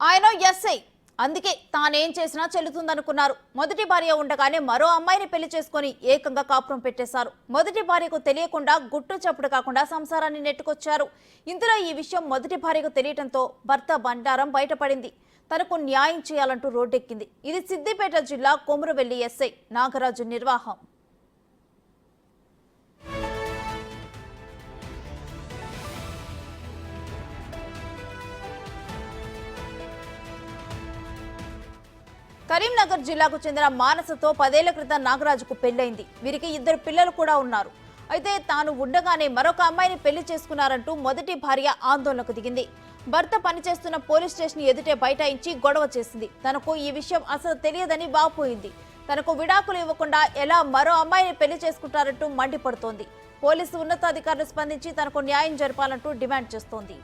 ఆయన ఎస్ఐ అందుకే తానేం చేసినా చెల్లుతుందనుకున్నారు. మొదటి భార్య ఉండగానే మరో అమ్మాయిని పెళ్లి చేసుకుని ఏకంగా కాపురం పెట్టేశారు. మొదటి భార్యకు తెలియకుండా గుట్టు చప్పుడు కాకుండా సంసారాన్ని నెట్టుకొచ్చారు. ఇందులో ఈ విషయం మొదటి భార్యకు తెలియటంతో భర్త బండారం బయటపడింది. తనకు న్యాయం చేయాలంటూ రోడ్డెక్కింది. ఇది సిద్దిపేట జిల్లా కొమురువెల్లి ఎస్ఐ నాగరాజు నిర్వాహం. కరీంనగర్ జిల్లాకు చెందిన మానసతో 10 ఏళ్ల క్రితం నాగరాజుకు పెళ్లైంది. వీరికి 2 పిల్లలు కూడా ఉన్నారు. అయితే తాను ఉండగానే మరొక అమ్మాయిని పెళ్లి చేసుకున్నారంటూ మొదటి భార్య ఆందోళనకు దిగింది. భర్త పనిచేస్తున్న పోలీస్ స్టేషన్ ఎదుటే బైఠాయించి గొడవ చేసింది. తనకు ఈ విషయం అసలు తెలియదని వాపోయింది. తనకు విడాకులు ఇవ్వకుండా ఎలా మరో అమ్మాయిని పెళ్లి చేసుకుంటారంటూ మండిపడుతోంది. పోలీసు ఉన్నతాధికారులు స్పందించి తనకు న్యాయం జరపాలంటూ డిమాండ్ చేస్తోంది.